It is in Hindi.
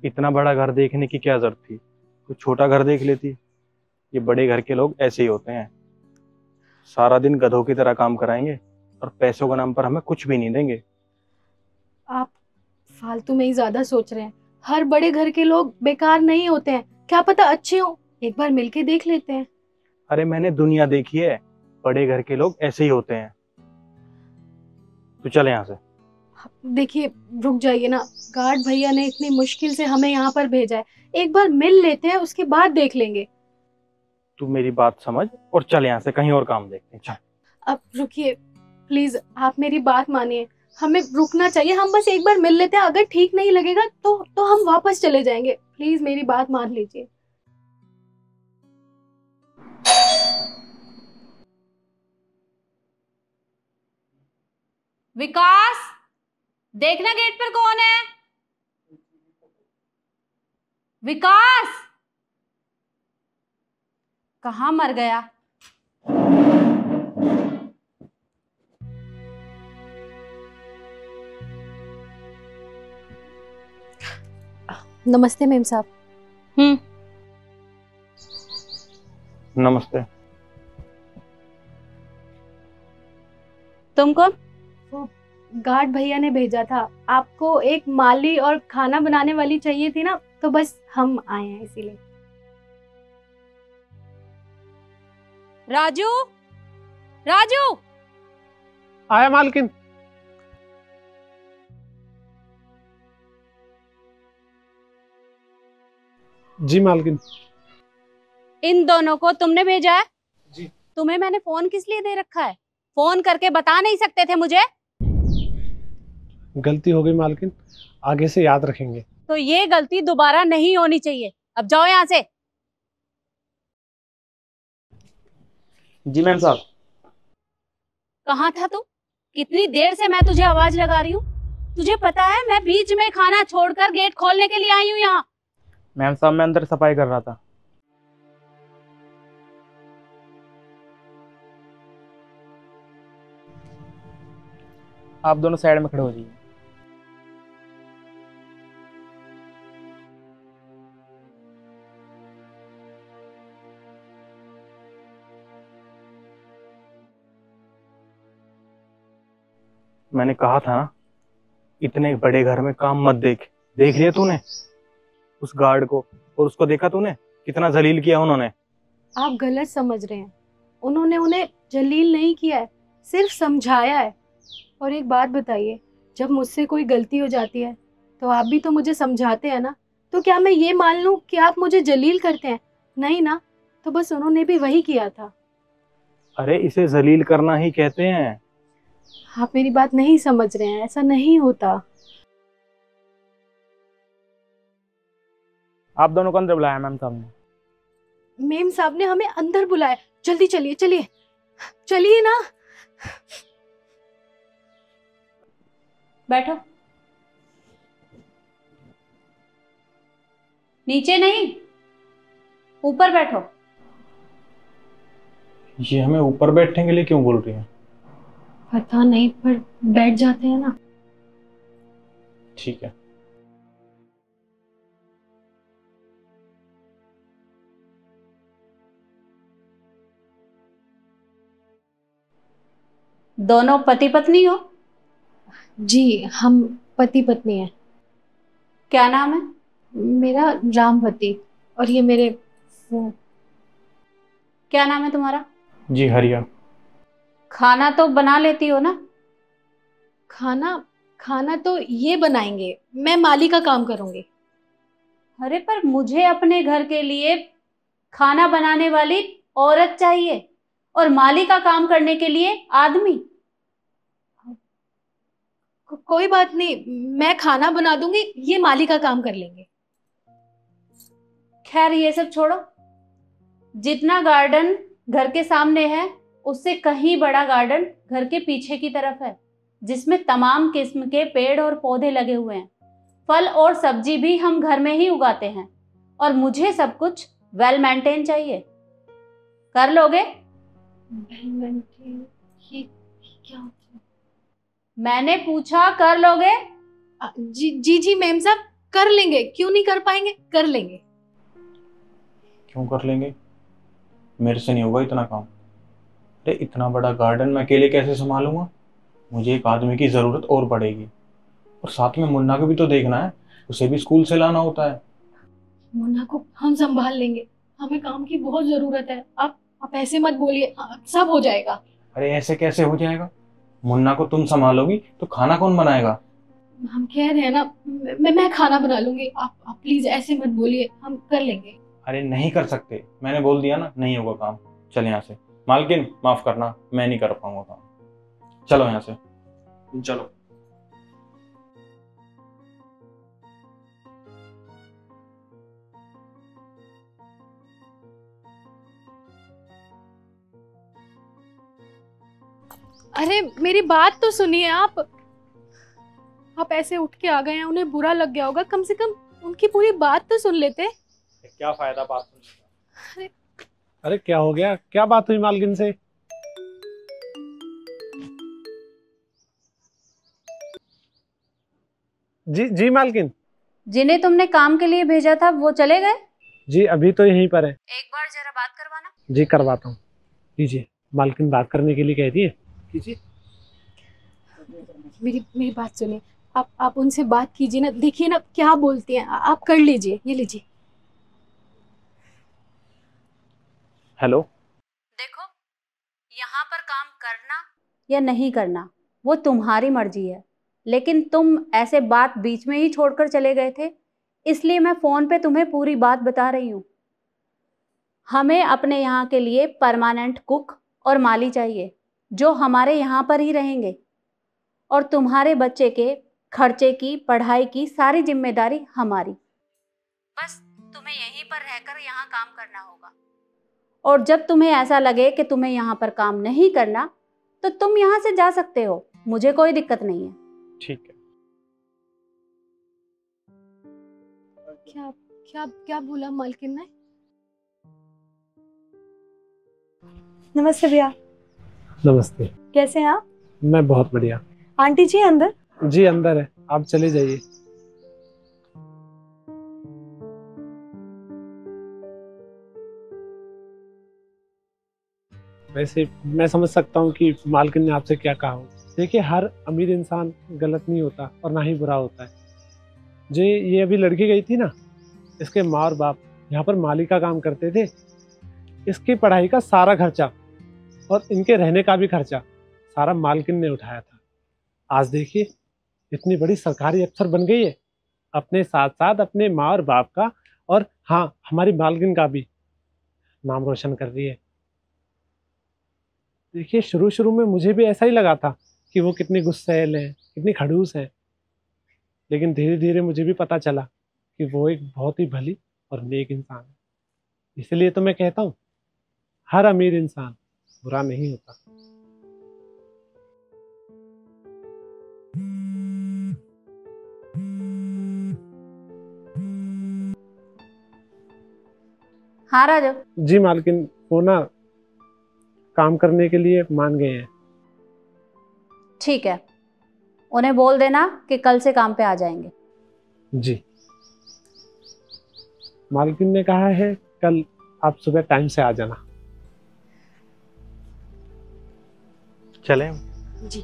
इतना बड़ा घर देखने की क्या जरूरत थी, कोई छोटा घर देख लेती। ये बड़े घर के लोग ऐसे ही होते हैं, सारा दिन गधों की तरह काम कराएंगे और पैसों के नाम पर हमें कुछ भी नहीं देंगे। आप फालतू में ही ज्यादा सोच रहे हैं। हर बड़े घर के लोग बेकार नहीं होते हैं, क्या पता अच्छे हो। एक बार मिलके देख लेते हैं। अरे मैंने दुनिया देखी है, बड़े घर के लोग ऐसे ही होते हैं। तो चल यहाँ से। देखिए, रुक जाइए ना। गार्ड भैया ने इतनी मुश्किल से हमें यहाँ पर भेजा है। एक बार मिल लेते हैं, उसके बाद देख लेंगे। तू मेरी बात समझ और चल यहाँ से, कहीं और काम देखते हैं, चल। अब रुकिए प्लीज, आप मेरी बात मानिए। हमें रुकना चाहिए, हम बस एक बार मिल लेते हैं। अगर ठीक नहीं लगेगा तो हम वापस चले जाएंगे। प्लीज मेरी बात मान लीजिए। विकास, देखना गेट पर कौन है। विकास कहाँ मर गया। नमस्ते मेम साहब। नमस्ते। तुम कौन। वो गार्ड भैया ने भेजा था। आपको एक माली और खाना बनाने वाली चाहिए थी ना, तो बस हम आए हैं इसीलिए। राजू, राजू। आया मालकिन। जी मालकिन। इन दोनों को तुमने भेजा है। जी। तुम्हें मैंने फोन किस लिए दे रखा है। फोन करके बता नहीं सकते थे मुझे। गलती हो गई मालकिन, आगे से याद रखेंगे। तो ये गलती दोबारा नहीं होनी चाहिए। अब जाओ यहाँ से। जी मैम साहब। कहाँ था तू। कितनी देर से मैं तुझे आवाज लगा रही हूँ। तुझे पता है मैं बीच में खाना छोड़कर गेट खोलने के लिए आई हूँ यहाँ। मैम साहब मैं अंदर सफाई कर रहा था। आप दोनों साइड में खड़े हो जाइए। मैंने कहा था ना, इतने बड़े घर में काम मत देख। देख लिया तूने उस गार्ड को, और उसको देखा तूने कितना जलील किया उन्होंने। आप गलत समझ रहे हैं। उन्होंने उन्हें जलील नहीं किया है, सिर्फ समझाया है। और एक बात बताइए, जब मुझसे कोई गलती हो जाती है तो आप भी तो मुझे समझाते हैं ना। तो क्या मैं ये मान लूं कि आप मुझे जलील करते हैं? नहीं ना। तो बस उन्होंने भी वही किया था। अरे इसे जलील करना ही कहते हैं। आप मेरी बात नहीं समझ रहे हैं, ऐसा नहीं होता। आप दोनों को अंदर बुलाया मैम साहब ने। मेम साहब ने हमें अंदर बुलाया। जल्दी चलिए चलिए चलिए ना। बैठो। नीचे नहीं, ऊपर बैठो। ये हमें ऊपर बैठने के लिए क्यों बोल रही है? पता नहीं, पर बैठ जाते हैं ना। ठीक है। दोनों पति पत्नी हो। जी, हम पति पत्नी हैं। क्या नाम है। मेरा रामवती, और ये मेरे वो। क्या नाम है तुम्हारा। जी हरिया। खाना तो बना लेती हो ना। खाना खाना तो ये बनाएंगे, मैं माली का काम करूंगी। अरे पर मुझे अपने घर के लिए खाना बनाने वाली औरत चाहिए और माली का काम करने के लिए आदमी। कोई बात नहीं, मैं खाना बना दूंगी, ये माली का काम कर लेंगे। खैर ये सब छोड़ो। जितना गार्डन घर के सामने है उससे कहीं बड़ा गार्डन घर के पीछे की तरफ है, जिसमें तमाम किस्म के पेड़ और पौधे लगे हुए हैं। फल और सब्जी भी हम घर में ही उगाते हैं और मुझे सब कुछ वेल मेंटेन चाहिए। कर लोगे। ये क्या होता है? मैंने पूछा कर लोगे। जी जी जी मेम साहब, कर लेंगे, क्यों नहीं कर पाएंगे, कर लेंगे। क्यों कर लेंगे? मेरे से नहीं होगा इतना काम। अरे इतना बड़ा गार्डन मैं अकेले कैसे संभालूंगा? मुझे एक आदमी की जरूरत और पड़ेगी। और साथ में मुन्ना को भी तो देखना है, उसे भी स्कूल से लाना होता है। मुन्ना को हम संभाल लेंगे, हमें काम की बहुत जरूरत है। आप ऐसे मत बोलिए, सब हो जाएगा। अरे ऐसे कैसे हो जाएगा? मुन्ना को तुम संभालोगी तो खाना कौन बनाएगा? हम कह रहे हैं ना, मैं खाना बना लूंगी। आप प्लीज ऐसे मत बोलिए, हम कर लेंगे। अरे नहीं कर सकते, मैंने बोल दिया ना, नहीं होगा काम। चल यहाँ से। मालकिन माफ करना, मैं नहीं कर पाऊंगा काम। चलो यहाँ से, चलो। अरे मेरी बात तो सुनिए। आप ऐसे उठ के आ गए हैं, उन्हें बुरा लग गया होगा। कम से कम उनकी पूरी बात तो सुन लेते। क्या फायदा बात सुनने का? अरे क्या हो गया, क्या बात हुई मालकिन से? जी जी मालकिन। जिन्हें तुमने काम के लिए भेजा था वो चले गए? जी अभी तो यहीं पर है। एक बार जरा बात करवाना। जी करवाता हूँ। लीजिए, मालकिन बात करने के लिए कहती है, कीजिए। मेरी बात सुनिए। आप उनसे बात कीजिए ना, देखिए ना क्या बोलती हैं। आप कर लीजिए, ये लीजिए। हेलो। देखो, यहाँ पर काम करना या नहीं करना वो तुम्हारी मर्जी है, लेकिन तुम ऐसे बात बीच में ही छोड़कर चले गए थे, इसलिए मैं फोन पे तुम्हें पूरी बात बता रही हूँ। हमें अपने यहाँ के लिए परमानेंट कुक और माली चाहिए जो हमारे यहाँ पर ही रहेंगे, और तुम्हारे बच्चे के खर्चे की, पढ़ाई की सारी जिम्मेदारी हमारी। बस तुम्हें यहीं पर रहकर यहाँ काम करना होगा, और जब तुम्हें ऐसा लगे कि तुम्हें यहाँ पर काम नहीं करना तो तुम यहाँ से जा सकते हो, मुझे कोई दिक्कत नहीं है। ठीक है। क्या क्या क्या बोला मालकिन ने? नमस्ते भैया। नमस्ते। कैसे हैं आप? मैं बहुत बढ़िया। आंटी जी अंदर? जी अंदर है, आप चले जाइए। वैसे मैं समझ सकता हूँ कि मालकिन ने आपसे क्या कहा हो। देखिए, हर अमीर इंसान गलत नहीं होता और ना ही बुरा होता है। जो ये अभी लड़की गई थी ना, इसके माँ और बाप यहाँ पर माली का काम करते थे। इसकी पढ़ाई का सारा खर्चा और इनके रहने का भी खर्चा सारा मालकिन ने उठाया था। आज देखिए, इतनी बड़ी सरकारी अफसर बन गई है, अपने साथ साथ अपने माँ और बाप का, और हाँ, हमारी मालकिन का भी नाम रोशन कर रही है। देखिए, शुरू शुरू में मुझे भी ऐसा ही लगा था कि वो कितनी गुस्सैल है, कितनी खड़ूस है, लेकिन धीरे धीरे मुझे भी पता चला कि वो एक बहुत ही भली और नेक इंसान है। इसलिए तो मैं कहता हूँ, हर अमीर इंसान बुरा नहीं होता। हाँ राजा। जी मालकिन, वो ना काम करने के लिए मान गए हैं। ठीक है, उन्हें बोल देना कि कल से काम पे आ जाएंगे। जी, मालकिन ने कहा है कल आप सुबह टाइम से आ जाना। चलें? जी।